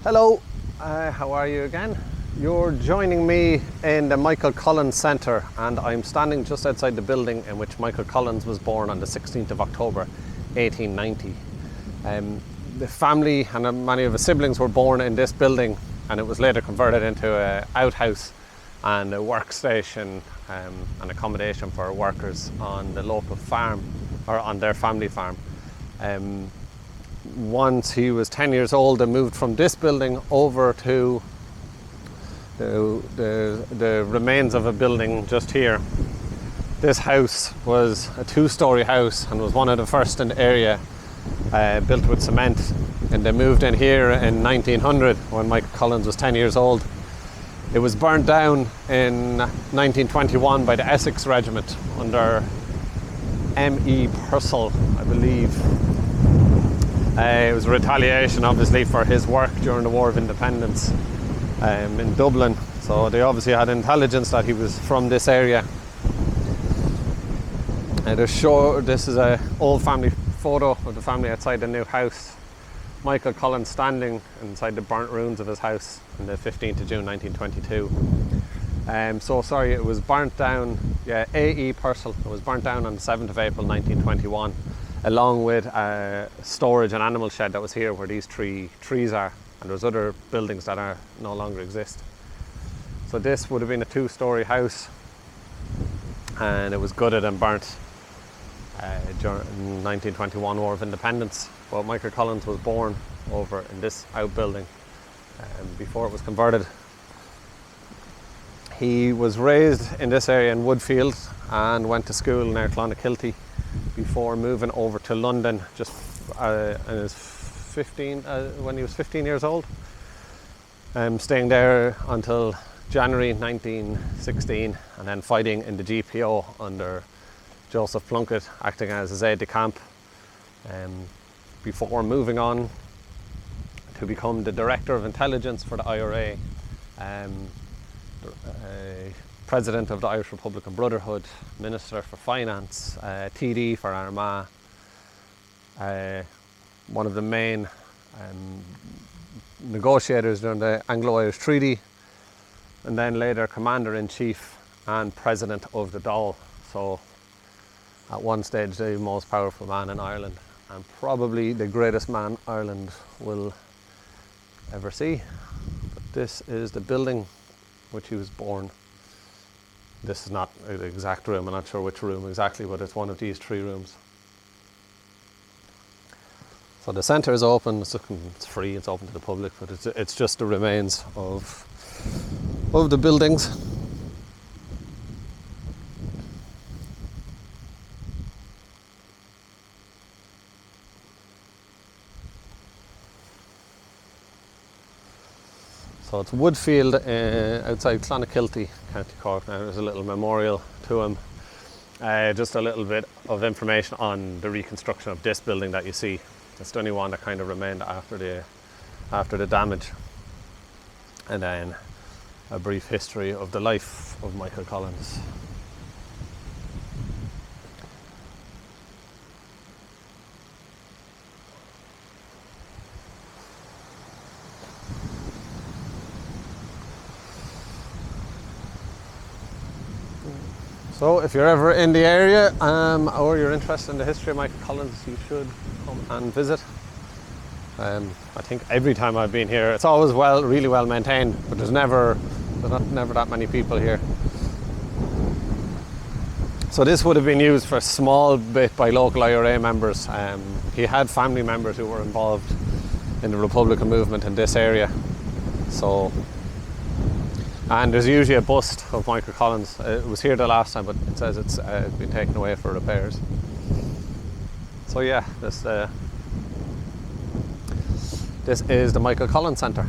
Hello, how are you again? You're joining me in the Michael Collins Centre, and I'm standing just outside the building in which Michael Collins was born on the 16th of October 1890. The family and many of his siblings were born in this building, and it was later converted into an outhouse and a workstation and accommodation for workers on the local farm, or on their family farm. Once he was 10 years old, they moved from this building over to the remains of a building just here. This house was a two-storey house and was one of the first in the area, built with cement, and they moved in here in 1900 when Michael Collins was 10 years old. It was burnt down in 1921 by the Essex Regiment under M.E. Purcell, I believe. It was a retaliation, obviously, for his work during the War of Independence in Dublin. So they obviously had intelligence that he was from this area. This is an old family photo of the family outside the new house. Michael Collins standing inside the burnt ruins of his house on the 15th of June 1922. It was burnt down, A.E. Purcell. It was burnt down on the 7th of April 1921. Along with a storage and animal shed that was here where these trees are, and there's other buildings that no longer exist. So this would have been a two-storey house, and it was gutted and burnt during 1921 War of Independence. But Michael Collins was born over in this outbuilding before it was converted. He was raised in this area in Woodfield and went to school near Clonakilty before moving over to London just when he was 15 years old, staying there until January 1916, and then fighting in the GPO under Joseph Plunkett, acting as his aide-de-camp, before moving on to become the Director of Intelligence for the IRA, President of the Irish Republican Brotherhood, Minister for Finance, TD for Armagh, one of the main negotiators during the Anglo-Irish Treaty, and then later Commander-in-Chief and President of the Dáil. So at one stage the most powerful man in Ireland, and probably the greatest man Ireland will ever see. But this is the building which he was born. This is not the exact room, I'm not sure which room exactly, but it's one of these three rooms. So the centre is open, it's free, it's open to the public, but it's just the remains of the buildings. So it's Woodfield outside Clonakilty, County Cork. Now there's a little memorial to him. Just a little bit of information on the reconstruction of this building that you see. It's the only one that kind of remained after the damage. And then a brief history of the life of Michael Collins. So if you're ever in the area or you're interested in the history of Michael Collins, you should come and visit. I think every time I've been here, it's always really well maintained, but there's never that many people here. So this would have been used for a small bit by local IRA members. He had family members who were involved in the Republican movement in this area. And there's usually a bust of Michael Collins. It was here the last time, but it says it's been taken away for repairs. So yeah, this is the Michael Collins Centre.